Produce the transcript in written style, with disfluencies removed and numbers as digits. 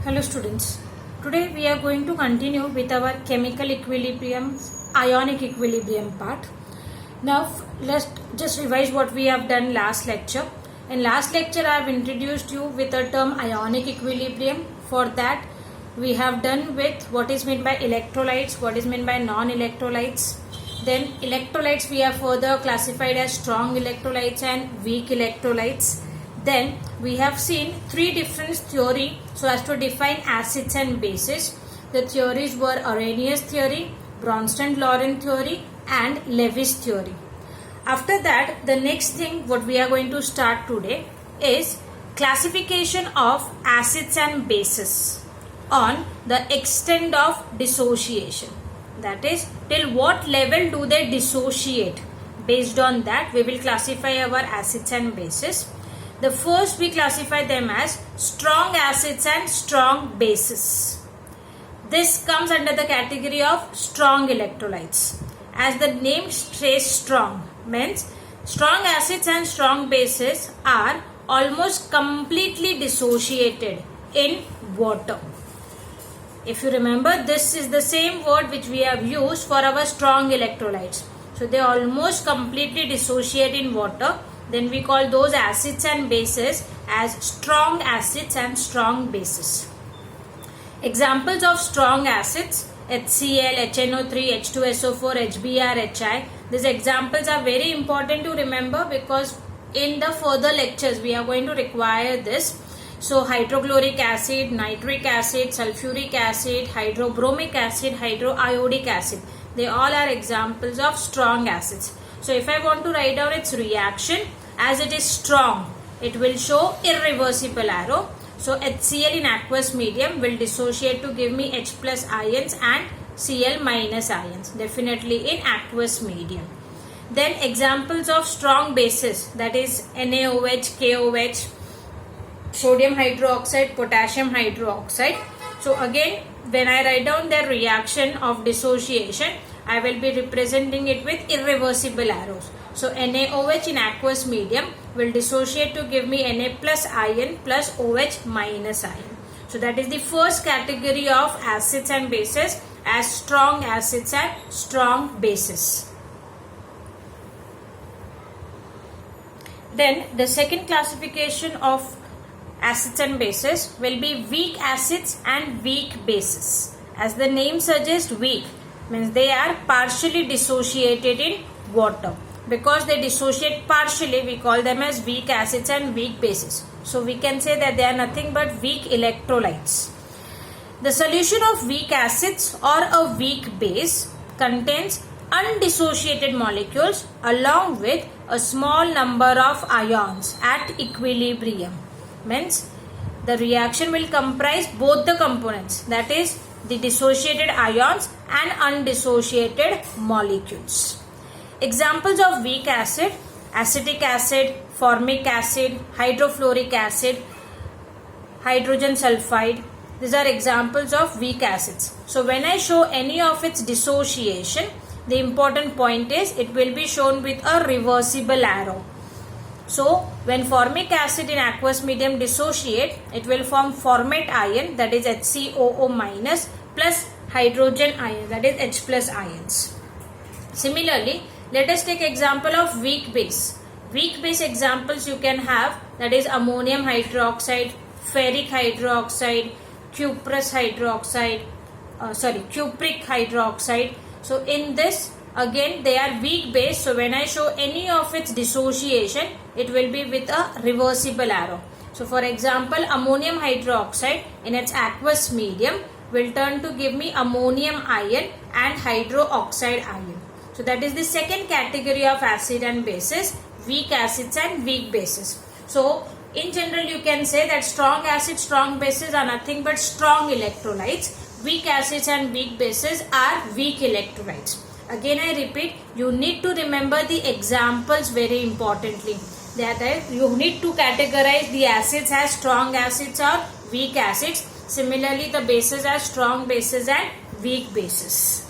Hello students, today we are going to continue with our chemical equilibrium, ionic equilibrium part. Now let's just revise what we have done last lecture. In last lecture I have introduced you with the term ionic equilibrium. For that we have done with what is meant by electrolytes, what is meant by non-electrolytes. Then electrolytes we have further classified as strong electrolytes and weak electrolytes. Then we have seen three different theories so as to define acids and bases. The theories were Arrhenius theory, Bronsted-Lawrence theory and Lewis theory. After that, the next thing what we are going to start today is classification of acids and bases on the extent of dissociation. That is, till what level do they dissociate? Based on that, we will classify our acids and bases. The first we classify them as strong acids and strong bases. This comes under the category of strong electrolytes. As the name says strong, means strong acids and strong bases are almost completely dissociated in water. If you remember, this is the same word which we have used for our strong electrolytes. So they almost completely dissociate in water. Then we call those acids and bases as strong acids and strong bases. Examples of strong acids: HCl, HNO3, H2SO4, HBr, HI. These examples are very important to remember because in the further lectures we are going to require this. So hydrochloric acid, nitric acid, sulfuric acid, hydrobromic acid, hydroiodic acid. They all are examples of strong acids. So if I want to write down its reaction, as it is strong, it will show irreversible arrow. So HCl in aqueous medium will dissociate to give me H plus ions and Cl minus ions, definitely in aqueous medium. Then examples of strong bases, that is NaOH, KOH, sodium hydroxide, potassium hydroxide. So again, when I write down their reaction of dissociation, I will be representing it with irreversible arrows. So NaOH in aqueous medium will dissociate to give me Na plus ion plus OH minus ion. So that is the first category of acids and bases as strong acids and strong bases. Then the second classification of acids and bases will be weak acids and weak bases. As the name suggests, weak means they are partially dissociated in water. Because they dissociate partially, we call them as weak acids and weak bases. So we can say that they are nothing but weak electrolytes. The solution of weak acids or a weak base contains undissociated molecules along with a small number of ions at equilibrium. Means the reaction will comprise both the components, that is the dissociated ions and undissociated molecules. Examples of weak acid: acetic acid, formic acid, hydrofluoric acid, hydrogen sulfide. These are examples of weak acids. So when I show any of its dissociation, the important point is it will be shown with a reversible arrow. So when formic acid in aqueous medium dissociate, it will form formate ion, that is HCOO minus, plus hydrogen ion, that is H plus ions. Similarly, let us take example of weak base. Weak base examples you can have, that is ammonium hydroxide, ferric hydroxide, cupric hydroxide. So in this, again they are weak base. So when I show any of its dissociation, it will be with a reversible arrow. So for example, ammonium hydroxide in its aqueous medium will turn to give me ammonium ion and hydroxide ion. So that is the second category of acid and bases, weak acids and weak bases. So in general you can say that strong acids, strong bases are nothing but strong electrolytes. Weak acids and weak bases are weak electrolytes. Again I repeat, you need to remember the examples very importantly. That is, you need to categorize the acids as strong acids or weak acids. Similarly the bases as strong bases and weak bases.